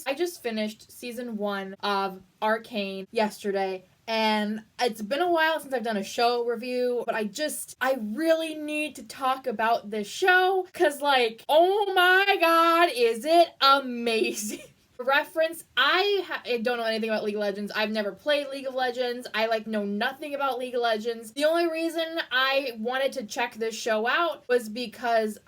guys. I just finished season 1 of Arcane yesterday, and it's been a while since I've done a show review, but I really need to talk about this show, cause like, oh my god, is it amazing. Reference, I don't know anything about League of Legends. I've never played League of Legends. I know nothing about League of Legends. The only reason I wanted to check this show out was because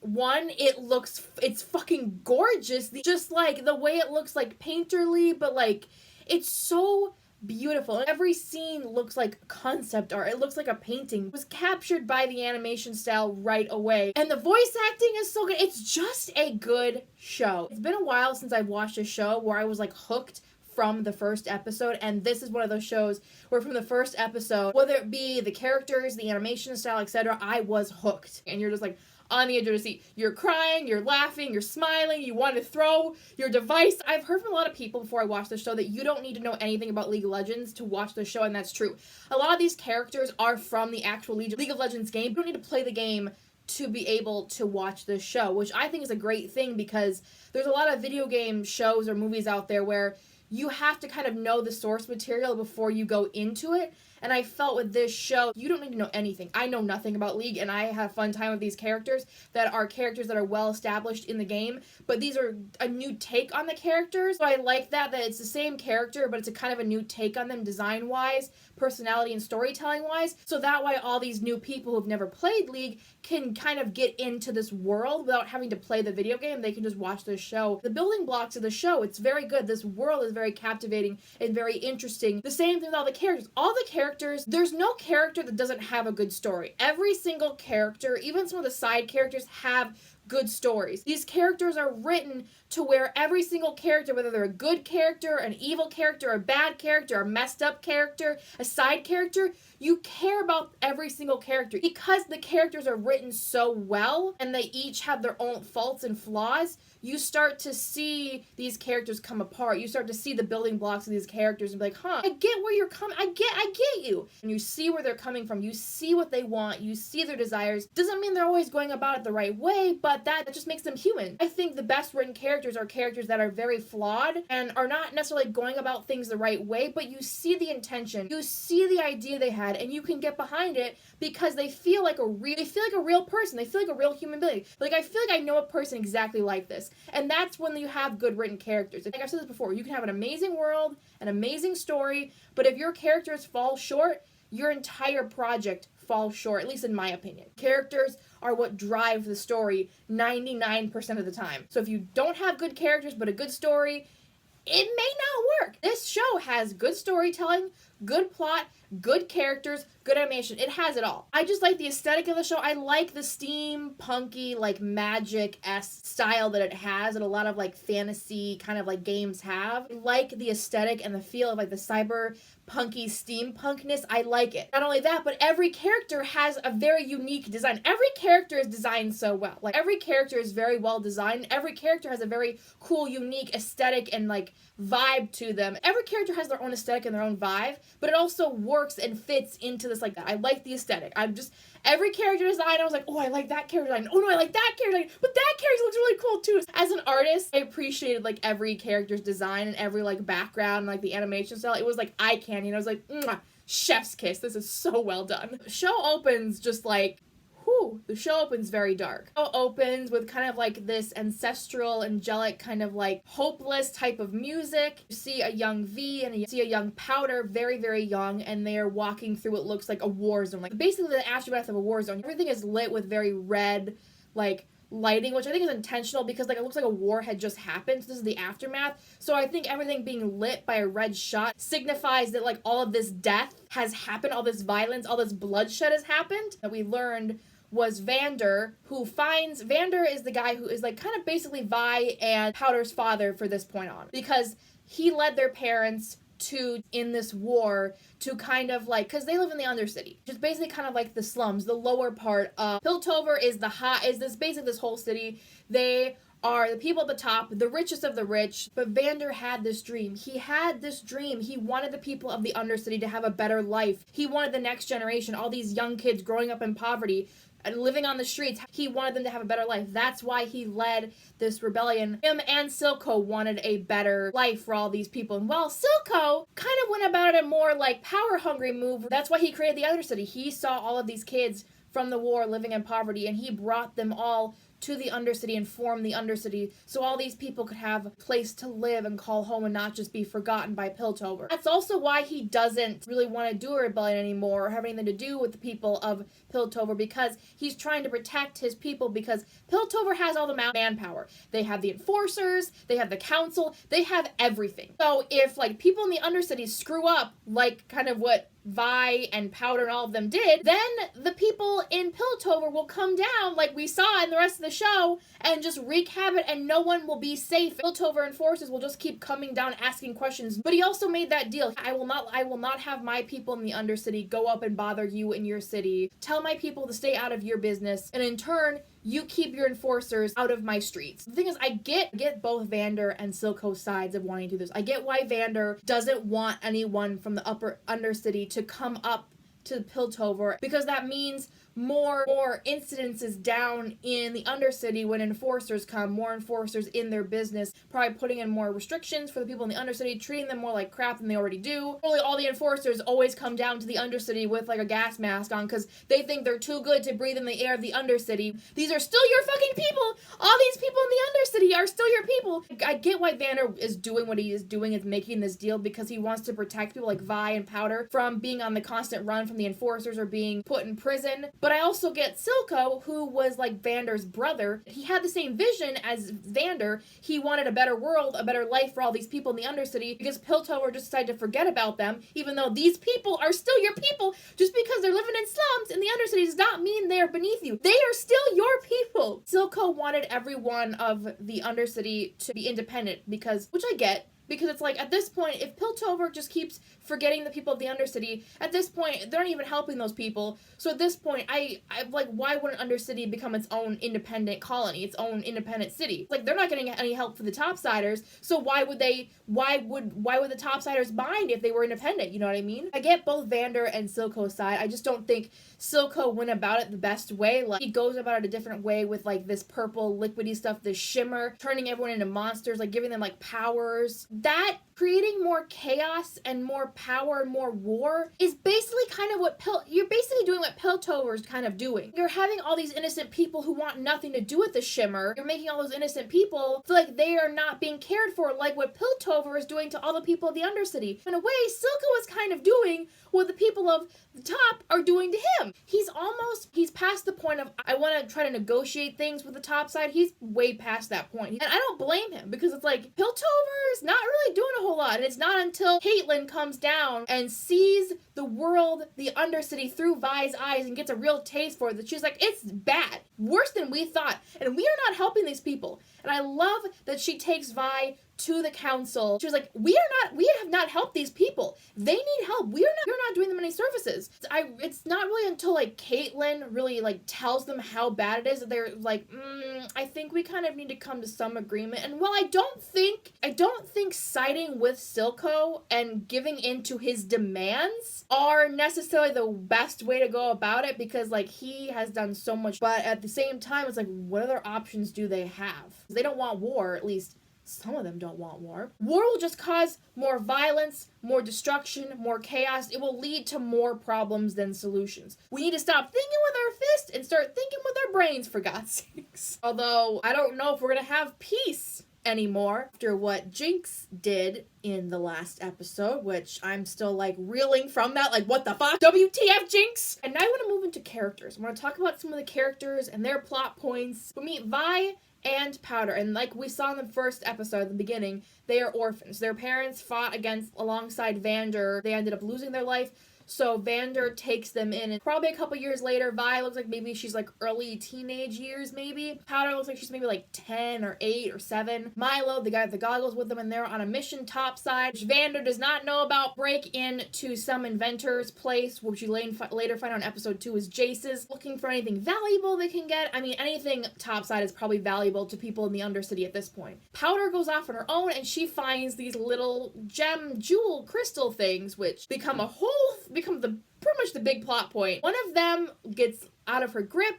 one, it's fucking gorgeous. Just like the way it looks, like painterly, but like it's so beautiful. Every scene looks like concept art. It looks like a painting. It was captured by the animation style right away. And the voice acting is so good. It's just a good show. It's been a while since I've watched a show where I was like hooked from the first episode, and this is one of those shows where from the first episode, whether it be the characters, the animation style, etc., I was hooked. And you're just like on the edge of the seat. You're crying, you're laughing, you're smiling, you want to throw your device. I've heard from a lot of people before I watched the show that you don't need to know anything about League of Legends to watch the show, and that's true. A lot of these characters are from the actual League of Legends game. You don't need to play the game to be able to watch this show, which I think is a great thing, because there's a lot of video game shows or movies out there where you have to kind of know the source material before you go into it. And I felt with this show, you don't need to know anything. I know nothing about League, and I have fun time with these characters that are well established in the game, but these are a new take on the characters. So I like that it's the same character, but it's a kind of a new take on them design-wise, personality and storytelling-wise. So that way all these new people who've never played League can kind of get into this world without having to play the video game. They can just watch this show. The building blocks of the show, it's very good. This world is very captivating and very interesting. The same thing with all the characters. All the characters, there's no character that doesn't have a good story. Every single character, even some of the side characters, have good stories. These characters are written to where every single character, whether they're a good character, an evil character, a bad character, a messed up character, a side character, you care about every single character. Because the characters are written so well and they each have their own faults and flaws, you start to see these characters come apart. You start to see the building blocks of these characters and be like, huh, I get where you're coming, I get you. And you see where they're coming from, you see what they want, you see their desires. Doesn't mean they're always going about it the right way, but that just makes them human. I think the best written characters are characters that are very flawed and are not necessarily going about things the right way, but you see the intention, you see the idea they had, and you can get behind it because they feel like a real person. They feel like a real human being. Like, I feel like I know a person exactly like this. And that's when you have good written characters. Like I've said this before, you can have an amazing world, an amazing story, but if your characters fall short, your entire project falls short, at least in my opinion. Characters are what drive the story 99% of the time. So if you don't have good characters but a good story, it may not work. This show has good storytelling, good plot, good characters, good animation. It has it all. I just like the aesthetic of the show. I like the steampunky, like magic-esque style that it has that a lot of like fantasy kind of like games have. I like the aesthetic and the feel of like the cyberpunky steampunkness. I like it. Not only that, but every character has a very unique design. Every character is designed so well. Like every character is very well designed. Every character has a very cool, unique aesthetic and like vibe to them. Every character has their own aesthetic and their own vibe, but it also works and fits into this like that. I like the aesthetic. Every character design, I was like, oh, I like that character design. Oh no, I like that character design. But that character looks really cool too. As an artist, I appreciated like every character's design and every like background and like the animation style. It was like eye candy, and I was like, mwah, chef's kiss. This is so well done. The show opens just like, the show opens very dark. The show opens with kind of like this ancestral, angelic, kind of like hopeless type of music. You see a young V and you see a young Powder, very, very young, and they are walking through what looks like a war zone. Like basically the aftermath of a war zone. Everything is lit with very red, like lighting, which I think is intentional because like it looks like a war had just happened. So this is the aftermath. So I think everything being lit by a red shot signifies that like all of this death has happened, all this violence, all this bloodshed has happened. That we learned was Vander, Vander is the guy who is like kind of basically Vi and Powder's father for this point on, because he led their parents to in this war to kind of like, because they live in the Undercity, which is basically kind of like the slums, the lower part of Piltover is basically this whole city. They are the people at the top, the richest of the rich, but Vander had this dream. He wanted the people of the Undercity to have a better life. He wanted the next generation, all these young kids growing up in poverty, living on the streets. He wanted them to have a better life. That's why he led this rebellion. Him and Silco wanted a better life for all these people. And while Silco kind of went about it a more like power-hungry move, that's why he created the Undercity. He saw all of these kids from the war living in poverty, and he brought them all to the Undercity and formed the Undercity so all these people could have a place to live and call home and not just be forgotten by Piltover. That's also why he doesn't really want to do a rebellion anymore or have anything to do with the people of Piltover, because he's trying to protect his people, because Piltover has all the manpower. They have the enforcers, they have the council, they have everything. So if like people in the Undercity screw up, like kind of what Vi and Powder and all of them did, then the people in Piltover will come down like we saw in the rest of the show and just wreak havoc, and no one will be safe. Piltover enforcers will just keep coming down asking questions. But he also made that deal. I will not have my people in the Undercity go up and bother you in your city. Tell my people to stay out of your business, and in turn you keep your enforcers out of my streets. The thing is, I get both Vander and Silco's sides of wanting to do this. I get why Vander doesn't want anyone from the upper Undercity to come up to Piltover, because that means more incidences down in the Undercity when enforcers come, more enforcers in their business, probably putting in more restrictions for the people in the Undercity, treating them more like crap than they already do. Probably all the enforcers always come down to the Undercity with like a gas mask on because they think they're too good to breathe in the air of the Undercity. These are still your fucking people! All these people in the Undercity are still your people! I get why Vander is doing what he is doing, is making this deal, because he wants to protect people like Vi and Powder from being on the constant run from the enforcers or being put in prison. But I also get Silco, who was like Vander's brother. He had the same vision as Vander. He wanted a better world, a better life for all these people in the Undercity, because Piltover just decided to forget about them, even though these people are still your people. Just because they're living in slums in the Undercity does not mean they're beneath you. They are still your people. Silco wanted everyone of the Undercity to be independent, which I get. Because it's like, at this point, if Piltover just keeps forgetting the people of the Undercity, at this point, they're not even helping those people. So at this point, I like, why wouldn't Undercity become its own independent colony, its own independent city? Like, they're not getting any help from the Topsiders, so why would the Topsiders mind if they were independent, you know what I mean? I get both Vander and Silco's side. I just don't think Silco went about it the best way. Like, he goes about it a different way with, like, this purple liquidy stuff, this shimmer, turning everyone into monsters, like, giving them, like, powers. That creating more chaos and more power and more war is basically kind of what you're basically doing what Piltover's kind of doing. You're having all these innocent people who want nothing to do with the shimmer. You're making all those innocent people feel like they are not being cared for, like what Piltover is doing to all the people of the Undercity. In a way, Silco is kind of doing what the people of the top are doing to him. He's past the point of, I want to try to negotiate things with the top side. He's way past that point. And I don't blame him, because it's like, Piltover's not really doing a whole lot. And it's not until Caitlyn comes down and sees the world, the Undercity, through Vi's eyes and gets a real taste for it, that she's like, it's bad. Worse than we thought. And we are not helping these people. And I love that she takes Vi to the council. She was like, we have not helped these people. They need help. You're not doing them any services. It's not really until like Caitlyn really like tells them how bad it is that they're like, I think we kind of need to come to some agreement. And while I don't think siding with Silco and giving in to his demands are necessarily the best way to go about it, because like he has done so much, but at the same time it's like, what other options do they have? They don't want war, at least some of them don't want war. War will just cause more violence, more destruction, more chaos. It will lead to more problems than solutions. We need to stop thinking with our fists and start thinking with our brains, for God's sakes. Although, I don't know if we're gonna have peace anymore after what Jinx did in the last episode, which I'm still like reeling from that, like, what the fuck? WTF, Jinx? And now I want to move into characters. I want to talk about some of the characters and their plot points. We meet Vi and Powder, and like we saw in the first episode at the beginning, they are orphans. Their parents fought alongside Vander. They ended up losing their life, so Vander takes them in, and probably a couple years later, Vi looks like maybe she's like early teenage years, maybe. Powder looks like she's maybe like 10 or 8 or 7. Milo, the guy with the goggles with them, and they're on a mission topside, which Vander does not know about. Break into some inventor's place, which you later find out in episode 2 is Jace's, looking for anything valuable they can get. I mean, anything topside is probably valuable to people in the Undercity at this point. Powder goes off on her own, and she finds these little jewel crystal things, which become pretty much the big plot point. One of them gets out of her grip,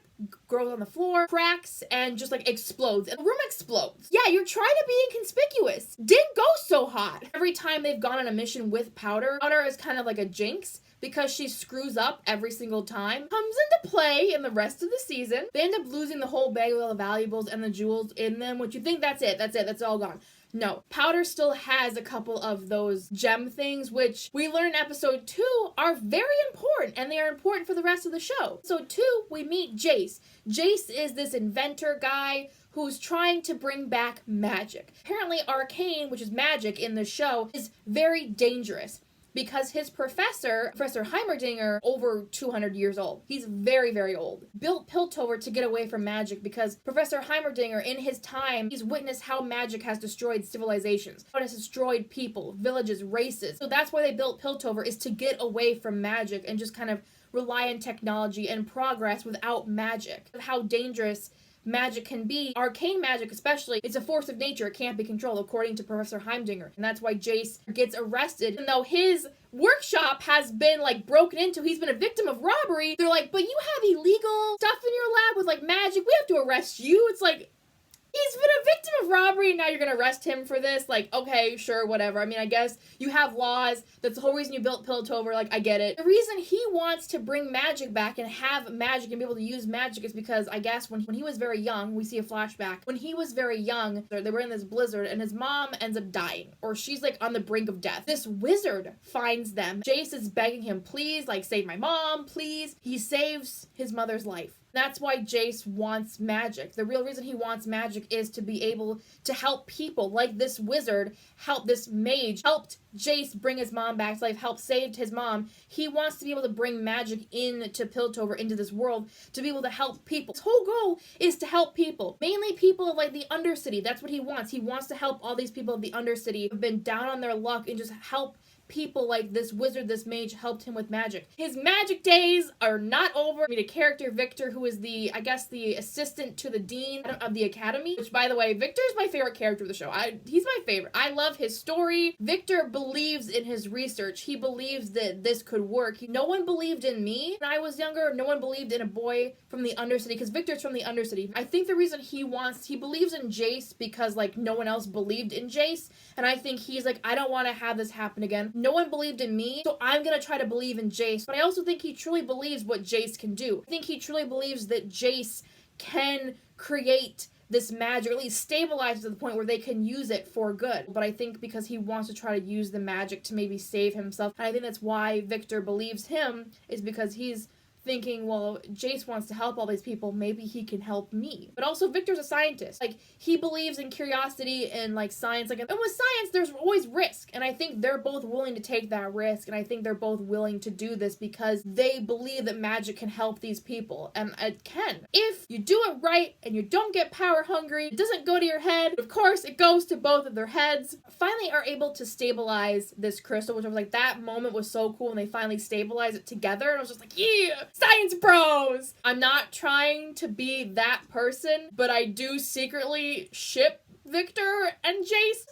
grows on the floor, cracks, and just like explodes. And the room explodes. Yeah, you're trying to be inconspicuous. Didn't go so hot. Every time they've gone on a mission with Powder, Powder is kind of like a jinx because she screws up every single time. Comes into play in the rest of the season. They end up losing the whole bag with all the valuables and the jewels in them, which you think that's it, that's all gone. No, Powder still has a couple of those gem things, which we learn in episode 2 are very important, and they are important for the rest of the show. So 2, we meet Jace. Jace is this inventor guy who's trying to bring back magic. Apparently Arcane, which is magic in the show, is very dangerous because his Professor Heimerdinger, over 200 years old. He's very, very old. Built Piltover to get away from magic because Professor Heimerdinger, in his time, he's witnessed how magic has destroyed civilizations, how it has destroyed people, villages, races. So that's why they built Piltover, is to get away from magic and just kind of rely on technology and progress without magic. How dangerous magic can be. Arcane magic especially, it's a force of nature. It can't be controlled, according to Professor Heimdinger. And that's why Jace gets arrested. Even though his workshop has been like broken into, he's been a victim of robbery, they're like, but you have illegal stuff in your lab with like magic, we have to arrest you. It's like, he's been a victim of robbery and now you're gonna arrest him for this? Like, okay, sure, whatever. I mean, I guess you have laws. That's the whole reason you built Piltover. Like, I get it. The reason he wants to bring magic back and have magic and be able to use magic is because I guess when he was very young, we see a flashback. When he was very young, they were in this blizzard and his mom ends up dying, or she's like on the brink of death. This wizard finds them. Jace is begging him, please, like, save my mom, please. He saves his mother's life. That's why Jace wants magic. The real reason he wants magic is to be able to help people, like this wizard, this mage, helped Jace bring his mom back to life, helped save his mom. He wants to be able to bring magic into Piltover, into this world, to be able to help people. His whole goal is to help people. Mainly people of like the Undercity. That's what he wants. He wants to help all these people of the Undercity who've been down on their luck and just help people like this wizard, this mage, helped him with magic. His magic days are not over. We meet a character, Victor, who is the assistant to the dean of the academy, which, by the way, Victor is my favorite character of the show. He's my favorite. I love his story. Victor believes in his research. He believes that this could work. No one believed in me when I was younger. No one believed in a boy from the Undercity, because Victor's from the Undercity. I think the reason he believes in Jace because, like, no one else believed in Jace, and I think he's like, I don't want to have this happen again. No one believed in me, so I'm gonna try to believe in Jace. But I also think he truly believes what Jace can do. I think he truly believes that Jace can create this magic, or at least stabilize it to the point where they can use it for good. But I think because he wants to try to use the magic to maybe save himself, and I think that's why Victor believes him, is because he's thinking, well, Jace wants to help all these people, maybe he can help me. But also, Victor's a scientist. Like, he believes in curiosity and, like, science. Like, and with science, there's always risk. And I think they're both willing to take that risk. And I think they're both willing to do this because they believe that magic can help these people. And it can. If you do it right and you don't get power hungry, it doesn't go to your head. Of course, it goes to both of their heads. Finally are able to stabilize this crystal, which I was like, that moment was so cool when they finally stabilize it together. And I was just like, yeah! Science bros! I'm not trying to be that person, but I do secretly ship Victor and Jace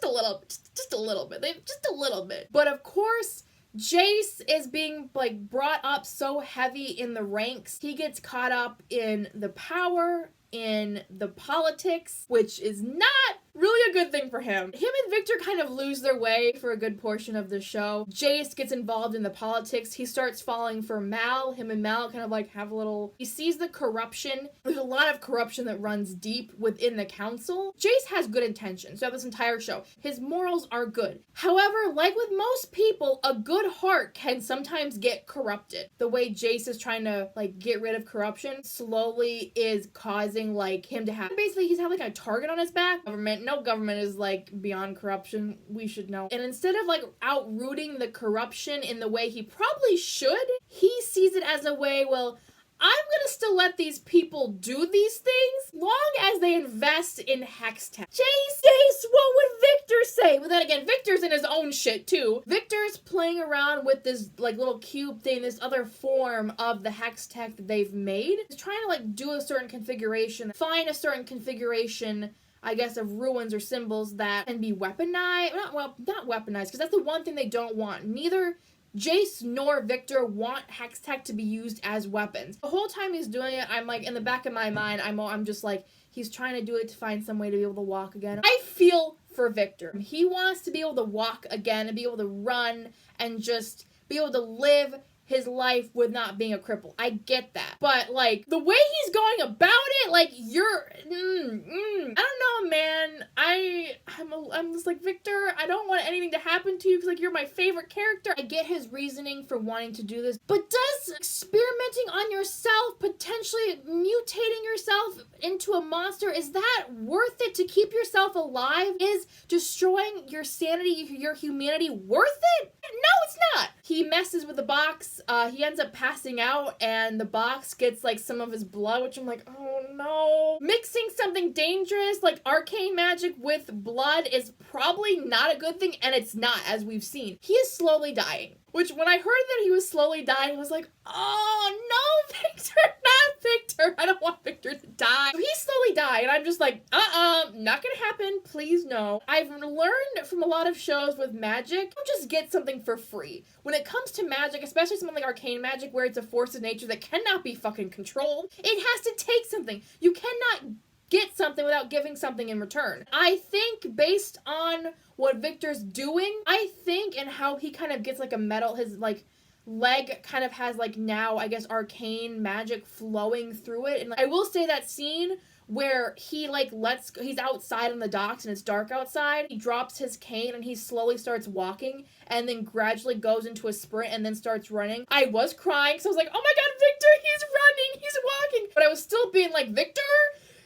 just a little bit. But of course, Jace is being, like, brought up so heavy in the ranks. He gets caught up in the power, in the politics, which is not really a good thing for him. Him and Victor kind of lose their way for a good portion of the show. Jace gets involved in the politics. He starts falling for Mal. Him and Mal kind of like have a little... He sees the corruption. There's a lot of corruption that runs deep within the council. Jace has good intentions throughout this entire show. His morals are good. However, like with most people, a good heart can sometimes get corrupted. The way Jace is trying to, like, get rid of corruption slowly is causing, like, him to have... Basically, he's having, like, a target on his back. No government is, like, beyond corruption. We should know. And instead of, like, outrooting the corruption in the way he probably should, he sees it as a way, well, I'm gonna still let these people do these things long as they invest in Hextech. Jace, what would Victor say? But then again, Victor's in his own shit too. Victor's playing around with this, like, little cube thing, this other form of the Hextech that they've made. He's trying to, like, do a certain configuration, find a certain configuration, I guess, of ruins or symbols that can be weaponized. Not weaponized, because that's the one thing they don't want. Neither Jace nor Victor want Hextech to be used as weapons. The whole time he's doing it, I'm like, in the back of my mind, I'm just like, he's trying to do it to find some way to be able to walk again. I feel for Victor. He wants to be able to walk again and be able to run and just be able to live his life with not being a cripple. I get that. But, like, the way he's going about it, like, you're, I don't know, man. I'm just like, Victor, I don't want anything to happen to you because, like, you're my favorite character. I get his reasoning for wanting to do this, but does experimenting on yourself, potentially mutating yourself into a monster, is that worth it to keep yourself alive? Is destroying your sanity, your humanity worth it? No, it's not. He messes with the box. He ends up passing out, and the box gets, like, some of his blood, which I'm like, oh no. Mixing something dangerous, like arcane magic, with blood is probably not a good thing, and it's not, as we've seen. He is slowly dying. Which, when I heard that he was slowly dying, I was like, oh, no, Victor, not Victor. I don't want Victor to die. So he slowly died, and I'm just like, not gonna happen. Please, no. I've learned from a lot of shows with magic, don't just get something for free. When it comes to magic, especially something like arcane magic, where it's a force of nature that cannot be fucking controlled, it has to take something. You cannot get something without giving something in return. I think based on what Victor's doing, I think, and how he kind of gets like a metal, his like leg kind of has like now, I guess, arcane magic flowing through it. And like, I will say that scene where he like he's outside on the docks and it's dark outside, he drops his cane and he slowly starts walking and then gradually goes into a sprint and then starts running. I was crying, so I was like, oh my god, Victor, he's running, he's walking. But I was still being like, Victor,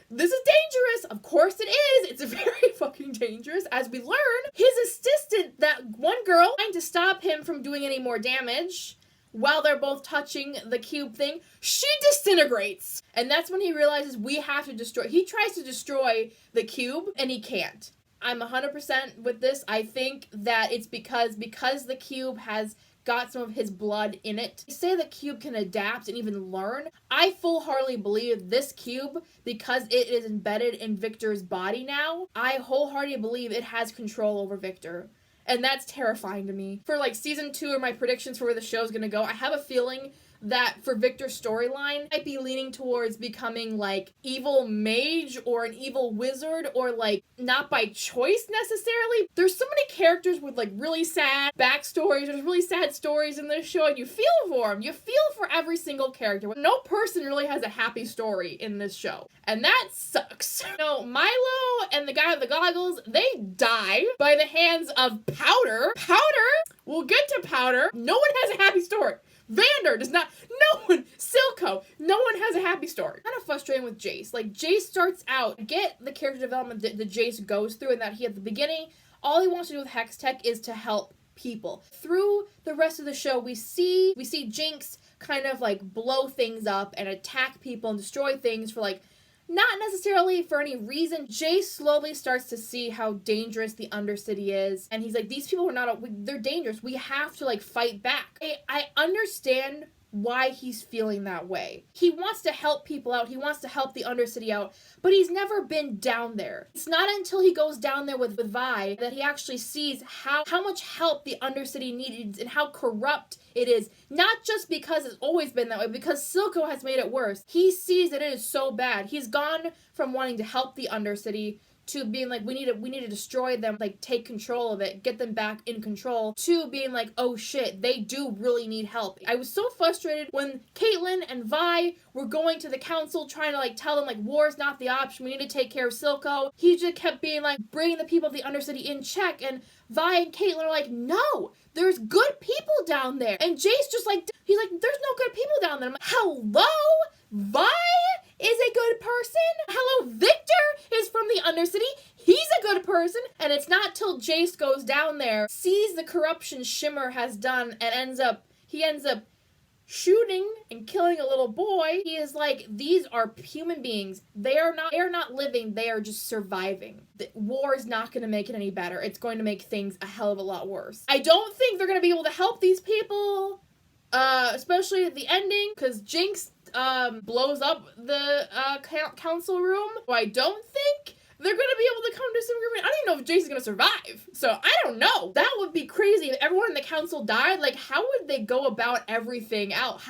this is dangerous. Of course it is. It's very fucking dangerous. As we learn, his assistant, that one girl, trying to stop him from doing any more damage while they're both touching the cube thing, she disintegrates. And that's when he realizes we have to destroy. He tries to destroy the cube and he can't. I'm 100% with this. I think that it's because the cube has got some of his blood in it. They say the cube can adapt and even learn. I full-heartedly believe this cube, because it is embedded in Victor's body now, I wholeheartedly believe it has control over Victor. And that's terrifying to me. For like season 2 or my predictions for where the show's gonna go, I have a feeling that for Victor's storyline, might be leaning towards becoming like evil mage or an evil wizard, or like not by choice necessarily. There's so many characters with like really sad backstories. There's really sad stories in this show and you feel for them. You feel for every single character. No person really has a happy story in this show. And that sucks. Milo and the guy with the goggles, they die by the hands of Powder. We'll get to Powder. No one has a happy story. Vander does not, no one, Silco, no one has a happy story. Kind of frustrating with Jace. Like, Jace starts out, get the character development that Jace goes through, and that he, at the beginning, all he wants to do with Hextech is to help people. Through the rest of the show, we see Jinx kind of, like, blow things up and attack people and destroy things for, like, not necessarily for any reason. Jace slowly starts to see how dangerous the Undercity is. And he's like, these people are not, they're dangerous. We have to, like, fight back. I understand why he's feeling that way. He wants to help people out. He wants to help the Undercity out. But he's never been down there. It's not until he goes down there with Vi that he actually sees how much help the Undercity needs and how corrupt it is. Not just because it's always been that way, because Silco has made it worse. He sees that it is so bad. He's gone from wanting to help the Undercity to being like, we need to destroy them, like, take control of it, get them back in control, to being like, oh shit, they do really need help. I was so frustrated when Caitlyn and Vi were going to the council trying to, like, tell them, like, war's not the option, we need to take care of Silco. He just kept being like, bringing the people of the Undercity in check, and Vi and Caitlyn are like, no, there's good people down there. And Jace just like, he's like, there's no good people down there. I'm like, hello? Vi is a good person? Hello, Victor is from the Undercity. He's a good person. And it's not till Jace goes down there, sees the corruption Shimmer has done, and he ends up shooting and killing a little boy. He is like, these are human beings. They are not living. They are just surviving. The war is not going to make it any better. It's going to make things a hell of a lot worse. I don't think they're going to be able to help these people, especially at the ending, because Jinx blows up the council room. So I don't think they're gonna be able to come to some agreement. I don't even know if Jason's gonna survive. So I don't know. That would be crazy. If everyone in the council died, like how would they go about everything out?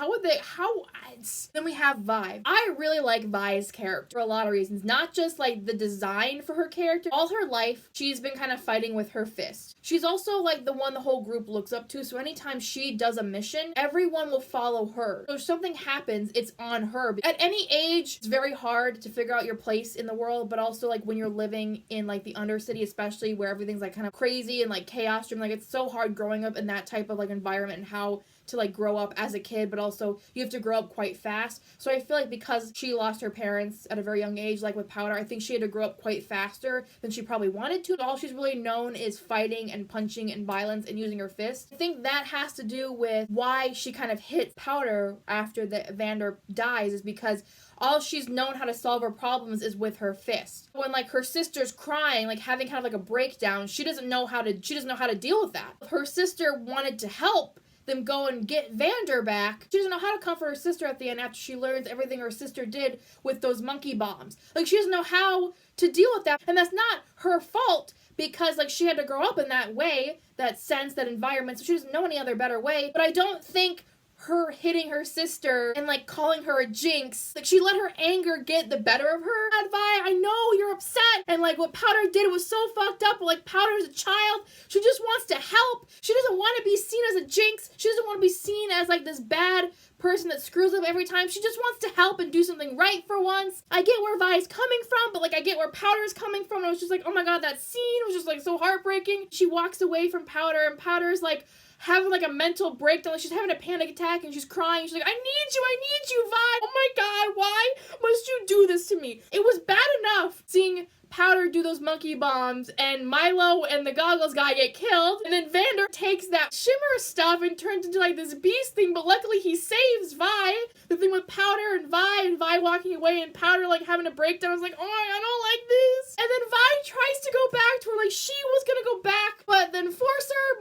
Then we have Vi. I really like Vi's character for a lot of reasons. Not just like the design for her character. All her life, she's been kind of fighting with her fist. She's also like the one the whole group looks up to. So anytime she does a mission, everyone will follow her. So if something happens, it's on her. At any age, it's very hard to figure out your place in the world, but also like when you're living in like the Undercity, especially where everything's like kind of crazy and like chaos driven, like it's so hard growing up in that type of like environment and how to like grow up as a kid, but also you have to grow up quite fast. So I feel like because she lost her parents at a very young age, like with Powder, I think she had to grow up quite faster than she probably wanted to. All she's really known is fighting and punching and violence and using her fist. I think that has to do with why she kind of hit Powder after the Vander dies, is because all she's known how to solve her problems is with her fist. When like her sister's crying, like having kind of like a breakdown, she doesn't know how to deal with that. If her sister wanted to help them go and get Vander back, she doesn't know how to comfort her sister at the end after she learns everything her sister did with those monkey bombs. Like she doesn't know how to deal with that, and that's not her fault because like she had to grow up in that way, that sense, that environment, so she doesn't know any other better way. But I don't think her hitting her sister and like calling her a jinx, like she let her anger get the better of her. Vi, I know you're upset, and like what Powder did was so fucked up, but like Powder's a child, she just wants to help. She doesn't want to be seen as a jinx. She doesn't want to be seen as like this bad person that screws up every time. She just wants to help and do something right for once. I get where Vi's coming from, but like I get where Powder's coming from. And I was just like, oh my god, that scene was just like so heartbreaking. She walks away from Powder, and Powder's like having like a mental breakdown. Like she's having a panic attack and she's crying. She's like, I need you, Vi. Oh my god, why must you do this to me? It was bad enough seeing Powder do those monkey bombs and Milo and the goggles guy get killed, and then Vander takes that shimmer stuff and turns into like this beast thing, but luckily he saves Vi. The thing with Powder and Vi walking away and Powder like having a breakdown, I was like, oh, I don't like this. And then Vi tries to go back to her, like she was gonna go back, but then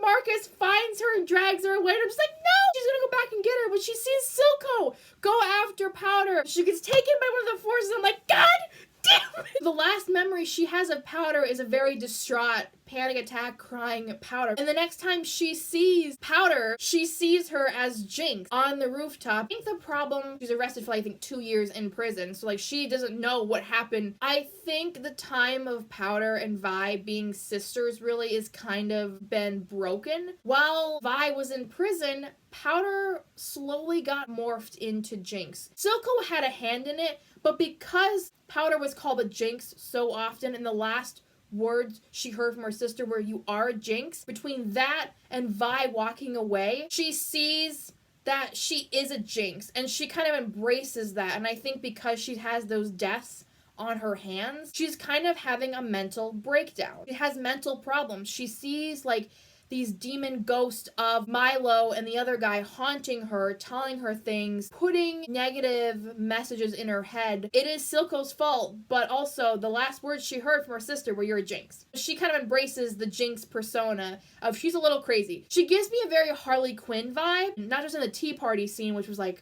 Marcus finds her and drags her away, and I'm just like, no, she's gonna go back and get her, but she sees Silco go after Powder. She gets taken by one of the forces. I'm like, god damn it. The last memory she has of Powder is a very distraught, panic attack, crying Powder. And the next time she sees Powder, she sees her as Jinx on the rooftop. I think the problem, she's arrested for like, I think 2 years in prison, so like she doesn't know what happened. I think the time of Powder and Vi being sisters really is kind of been broken. While Vi was in prison, Powder slowly got morphed into Jinx. Silco had a hand in it, but because Powder was called a Jinx so often, in the last words she heard from her sister were, you are a Jinx, between that and Vi walking away, she sees that she is a Jinx, and she kind of embraces that. And I think because she has those deaths on her hands, she's kind of having a mental breakdown. She has mental problems. She sees like these demon ghosts of Milo and the other guy haunting her, telling her things, putting negative messages in her head. It is Silco's fault, but also the last words she heard from her sister were, you're a Jinx. She kind of embraces the Jinx persona of she's a little crazy. She gives me a very Harley Quinn vibe, not just in the tea party scene, which was like,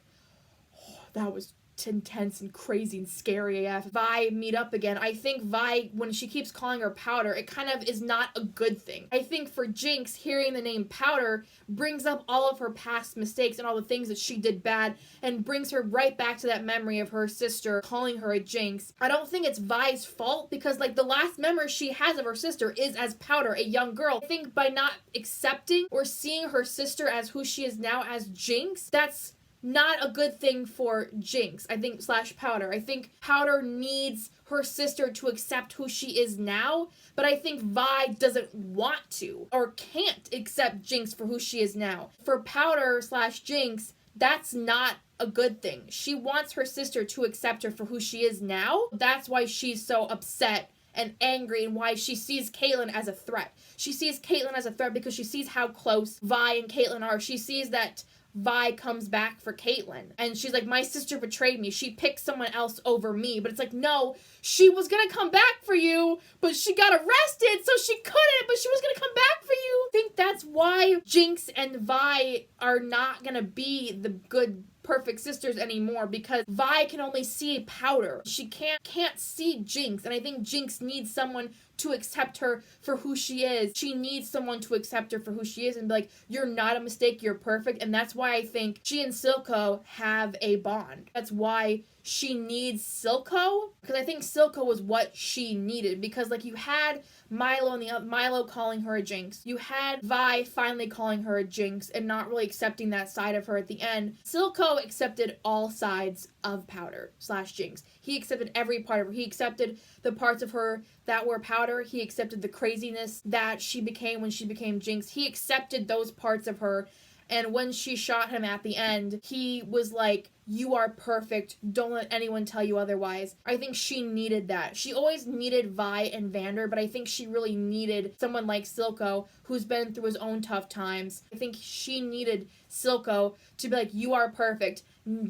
oh, that was intense and crazy and scary AF. Vi meet up again. I think Vi, when she keeps calling her Powder, it kind of is not a good thing. I think for Jinx, hearing the name Powder brings up all of her past mistakes and all the things that she did bad and brings her right back to that memory of her sister calling her a Jinx. I don't think it's Vi's fault because like the last memory she has of her sister is as Powder, a young girl. I think by not accepting or seeing her sister as who she is now as Jinx, that's not a good thing for Jinx, I think, / Powder. I think Powder needs her sister to accept who she is now, but I think Vi doesn't want to or can't accept Jinx for who she is now. For Powder / Jinx, that's not a good thing. She wants her sister to accept her for who she is now. That's why she's so upset and angry, and why she sees Caitlyn as a threat. She sees Caitlyn as a threat because she sees how close Vi and Caitlyn are. She sees that Vi comes back for Caitlyn, and she's like, my sister betrayed me. She picked someone else over me. But it's like, no, she was gonna come back for you, but she got arrested, so she couldn't, but she was gonna come back for you. I think that's why Jinx and Vi are not gonna be the good perfect sisters anymore because Vi can only see Powder. She can't see Jinx, and I think Jinx needs someone to accept her for who she is. She needs someone to accept her for who she is and be like, you're not a mistake, you're perfect. And that's why I think she and Silco have a bond. That's why she needs Silco, because I think Silco was what she needed, because like you had Milo and Milo calling her a Jinx. You had Vi finally calling her a Jinx and not really accepting that side of her at the end. Silco accepted all sides of Powder / Jinx. He accepted every part of her. He accepted the parts of her that were Powder. He accepted the craziness that she became when she became Jinx. He accepted those parts of her. And when she shot him at the end, he was like, you are perfect. Don't let anyone tell you otherwise. I think she needed that. She always needed Vi and Vander, but I think she really needed someone like Silco, who's been through his own tough times. I think she needed Silco to be like, you are perfect.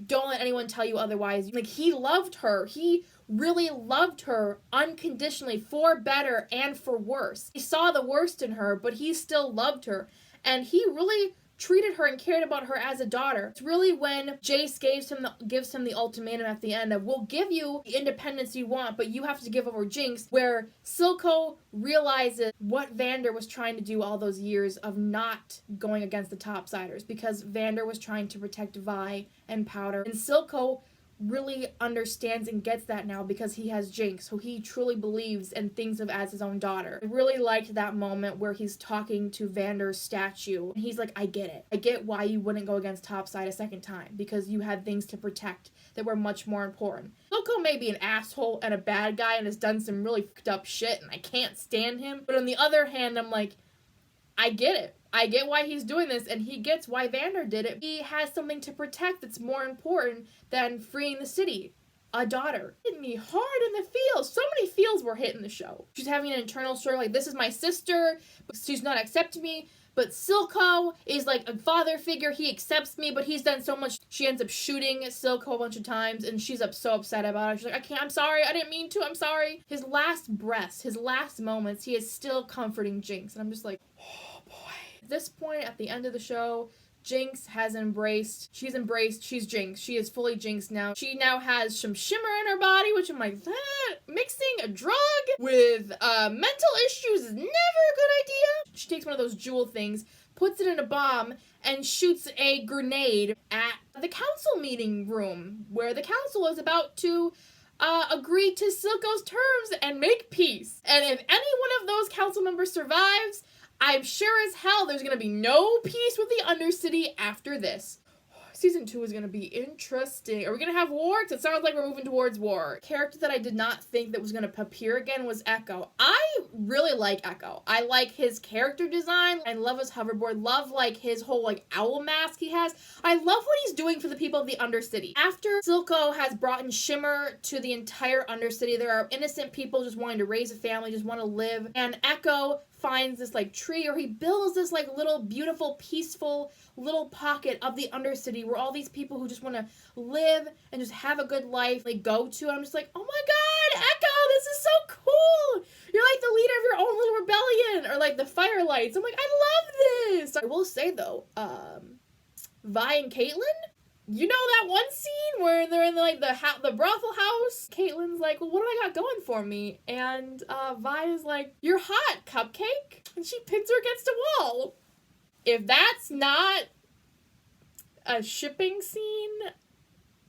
Don't let anyone tell you otherwise. Like, he loved her. He really loved her unconditionally, for better and for worse. He saw the worst in her, but he still loved her. And he really treated her and cared about her as a daughter. It's really when Jace gives him the ultimatum at the end of, we'll give you the independence you want, but you have to give over Jinx, where Silco realizes what Vander was trying to do all those years of not going against the topsiders, because Vander was trying to protect Vi and Powder. And Silco really understands and gets that now because he has Jinx, who he truly believes and thinks of as his own daughter. I really liked that moment where he's talking to Vander's statue, and he's like, I get it. I get why you wouldn't go against Topside a second time, because you had things to protect that were much more important. Silco may be an asshole and a bad guy and has done some really fucked up shit, and I can't stand him, but on the other hand, I'm like, I get it. I get why he's doing this, and he gets why Vander did it. He has something to protect that's more important than freeing the city. A daughter. Hit me hard in the feels. So many feels were hit in the show. She's having an internal struggle, like, this is my sister, but she's not accepting me. But Silco is like a father figure. He accepts me, but he's done so much. She ends up shooting Silco a bunch of times, and she's so upset about it. She's like, I'm sorry. I didn't mean to. I'm sorry. His last breaths, his last moments, he is still comforting Jinx. And I'm just like, oh boy. At this point, at the end of the show, Jinx has embraced, she's Jinx. She is fully Jinx now. She now has some shimmer in her body, which I'm like, that mixing a drug with mental issues is never a good idea. She takes one of those jewel things, puts it in a bomb, and shoots a grenade at the council meeting room, where the council is about to agree to Silco's terms and make peace. And if any one of those council members survives, I'm sure as hell there's going to be no peace with the Undercity after this. Season 2 is going to be interesting. Are we going to have war? Because it sounds like we're moving towards war. A character that I did not think that was going to appear again was Echo. I really like Echo. I like his character design. I love his hoverboard. Love, like, his whole, like, owl mask he has. I love what he's doing for the people of the Undercity. After Silco has brought in shimmer to the entire Undercity, there are innocent people just wanting to raise a family, just want to live. And Echo finds this, like, tree, or he builds this, like, little beautiful, peaceful little pocket of the Undercity where all these people who just want to live and just have a good life, like, go to. And I'm just like, oh my god, Echo, this is so cool! You're like the leader of your own little rebellion, or like the Firelights. I'm like, I love this! I will say though, Vi and Caitlyn, you know that one scene where they're in like the brothel house? Caitlyn's like, well, what do I got going for me? And Vi is like, you're hot, Cupcake. And she pins her against a wall. If that's not a shipping scene,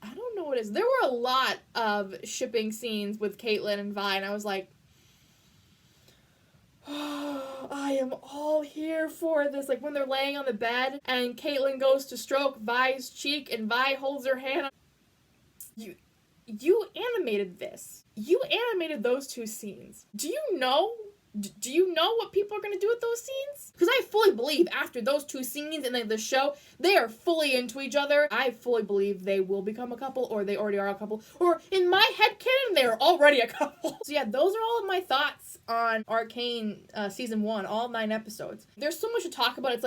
I don't know what it is. There were a lot of shipping scenes with Caitlyn and Vi, and I was like, oh, I am all here for this. Like when they're laying on the bed and Caitlyn goes to stroke Vi's cheek and Vi holds her hand. You animated this. You animated those two scenes. Do you know what people are going to do with those scenes? Because I fully believe after those two scenes and then the show, they are fully into each other. I fully believe they will become a couple, or they already are a couple, or in my headcanon, they're already a couple. So yeah, those are all of my thoughts thoughts on Arcane season 1, all 9 episodes. There's so much to talk about.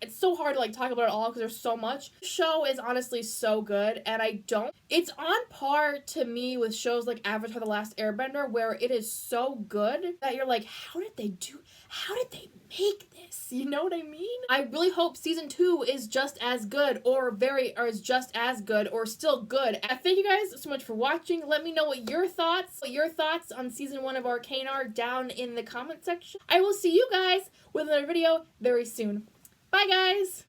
It's so hard to like talk about it all because there's so much. The show is honestly so good, and it's on par to me with shows like Avatar: The Last Airbender, where it is so good that you're like, how did they make this? You know what I mean? I really hope season 2 is just as good or is just as good or still good. I thank you guys so much for watching. Let me know what your thoughts on season 1 of Arcane are down in the comment section. I will see you guys with another video very soon. Bye guys!